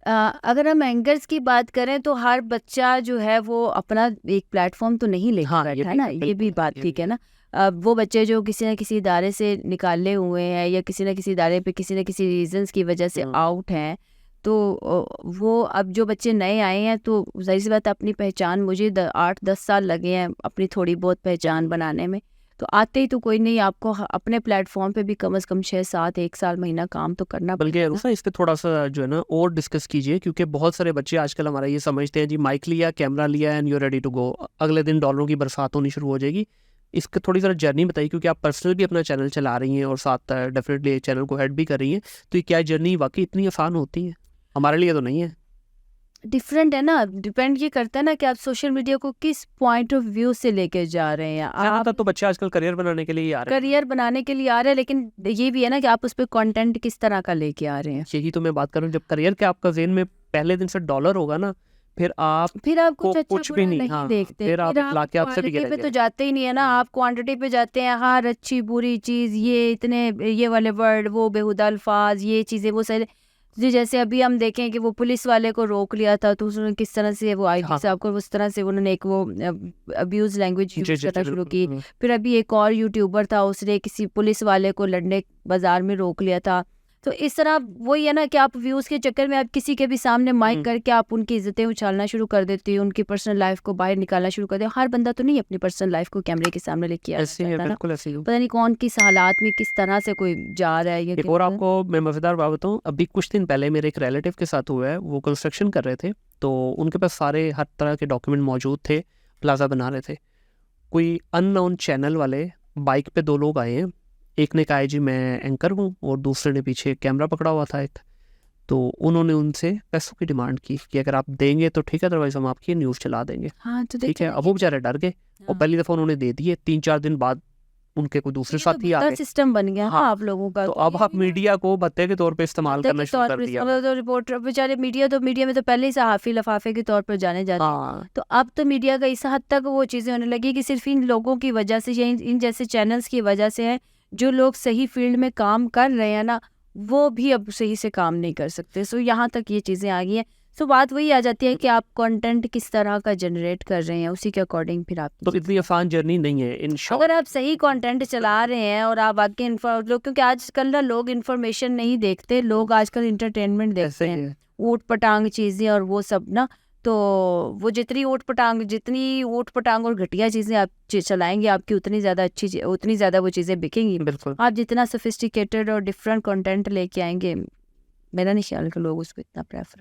अगर हम एंकर्स की बात करें तो हर बच्चा जो है वो अपना एक प्लेटफॉर्म तो नहीं लेके हाँ, ये बैठा है भी ना, है, ये भी बिल्कुल, बात ये ठीक भी है है। ना। वो बच्चे जो किसी न किसी इदारे से निकाले हुए हैं या किसी न किसी इदारे पे किसी न किसी रीजंस की वजह से हुँ, आउट हैं, तो वो अब जो बच्चे नए आए हैं तो ज़ाहिर सी बात है, अपनी पहचान मुझे 8-10 साल लगे हैं अपनी थोड़ी बहुत पहचान बनाने में। तो आते ही तो कोई नहीं, आपको अपने प्लेटफॉर्म पे भी कम से कम 6-7 1 साल महीना काम तो करना बल्कि पड़ेगा ना। अरूसा इस पे थोड़ा-सा जो है ना और डिस्कस कीजिए, क्योंकि बहुत सारे बच्चे आजकल हमारा ये समझते हैं जी माइक लिया, कैमरा लिया and you are ready to go. अगले दिन डॉलरों की बरसात होनी शुरू हो जाएगी। इसकी थोड़ी ज़रा जर्नी बताइए, क्योंकि आप पर्सनल भी अपना चैनल चला रही हैं और साथ डेफ़िनेटली चैनल को हेड भी कर रही हैं। तो ये क्या जर्नी वाक़ई इतनी आसान होती है? हमारे लिए तो नहीं है। डिफरेंट है ना, डिपेंड ये करता है ना कि आप सोशल मीडिया को किस पॉइंट ऑफ व्यू से लेके जा रहे हैं। आप ज़्यादातर तो बच्चे आजकल करियर बनाने के लिए ही आ रहे हैं। करियर बनाने के लिए आ रहे हैं, लेकिन ये भी है ना कि आप उस पे कंटेंट किस तरह का लेके आ रहे हैं। यही तो मैं बात कर रहा हूँ, जब करियर के आपका ज़हन में पहले दिन से डॉलर होगा ना, फिर फिर आप आपको कुछ अच्छा कुछ भी बुरा नहीं, नहीं हाँ, देखते, फिर फिर आप आप इखलाकियात से भी क्वालिटी पे तो गिरेंगे। जाते ही नहीं है ना, हुँ। आप क्वांटिटी पे जाते हैं। हर अच्छी बुरी चीज़, ये इतने ये वाले वर्ड, वो बेहुदा अल्फाज, ये चीज़ें, वो सारे जी। जैसे अभी हम देखें कि वो पुलिस वाले को रोक लिया था तो उसने किस तरह से वो आईजी हाँ, साहब को उस तरह से उन्होंने एक वो अब्यूज लैंग्वेज जी, यूज जी, करना जी, शुरू बिल्कुल। की। हुँ। फिर अभी एक और यूट्यूबर था, उसने किसी पुलिस वाले को लड़ने बाजार में रोक लिया था। तो इस तरह वही है ना कि आप व्यूज के चक्कर में आप किसी के भी सामने माइक हुँ। करके आप उनकी इज्जतें उछालना शुरू कर देती हो, उनकी पर्सनल लाइफ को बाहर निकालना शुरू कर दे। हर बंदा तो नहीं अपनी पर्सनल लाइफ को कैमरे के सामने लेके आना ऐसे ही है, चाहता ना। बिल्कुल ऐसे ही है। पता नहीं कौन किस हालात में किस तरह से कोई जा रहा है या एक किस और तरह। आपको मैं मज़ेदार बात बताऊँ, अभी कुछ दिन पहले मेरे एक रिलेटिव के साथ हुआ है, वो कंस्ट्रक्शन कर रहे थे, तो उनके पास सारे हर तरह के डॉक्यूमेंट मौजूद थे, प्लाज़ा बना रहे थे। कोई अननोन चैनल वाले बाइक पे 2 लोग आए हैं, एक ने कहा है जी मैं एंकर हूँ और दूसरे ने पीछे कैमरा पकड़ा हुआ था एक। तो उन्होंने उनसे पैसों की डिमांड की कि अगर आप देंगे तो ठीक है, अदरवाइज़ हम आपकी न्यूज़ चला देंगे। हाँ, तो ठीक देखिए है, ना अब ये। वो बेचारे डर गए और हाँ, पहली दफ़ा उन्होंने दे दिए, 3-4 दिन बाद उनके कोई तो दूसरे ये तो साथी आ भद्दा गए। सिस्टम बन गया ना हाँ, आप लोगों का, तो तो अब ये आप भी ना मीडिया को भत्ते के तौर पे इस्तेमाल भद्दे करना के शुरू तौर कर पर दिया हुआ है। तो रिपोर्टर बेचारे, मीडिया में तो पहले ही सहाफ़ी लिफाफे के तौर पर जाने जाते हैं। हाँ, तो अब तो मीडिया का इस हद तक वो चीज़ें होने लगी कि सिर्फ़ इन लोगों की वजह से या इन जैसे चैनल्स की वजह से है, जो लोग सही फ़ील्ड में काम कर रहे हैं ना, वो भी अब सही से काम नहीं कर सकते। सो यहाँ तक ये चीज़ें आ गई हैं। सो बात वही आ जाती है कि आप कंटेंट किस तरह का जनरेट कर रहे हैं, उसी के अकॉर्डिंग फिर आप तो इतनी आसान जर्नी नहीं है, इन शॉर्ट। अगर आप सही कंटेंट चला रहे हैं और आप आगे लोग, क्योंकि आजकल ना लोग इन्फॉर्मेशन नहीं देखते, लोग आजकल इंटरटेनमेंट ऐसे देखते ही हैं, है। ऊट पटांग चीज़ें और वो सब ना। तो वो जितनी ऊट पटांग और घटिया चीज़ें आप चलाएंगे, आपकी उतनी ज़्यादा उतनी ज़्यादा वो चीज़ें बिकेंगी। बिल्कुल। आप जितना सोफिस्टिकेटेड और डिफरेंट कंटेंट लेके आएंगे, मेरा नहीं ख्याल कि लोग उसको इतना प्रेफर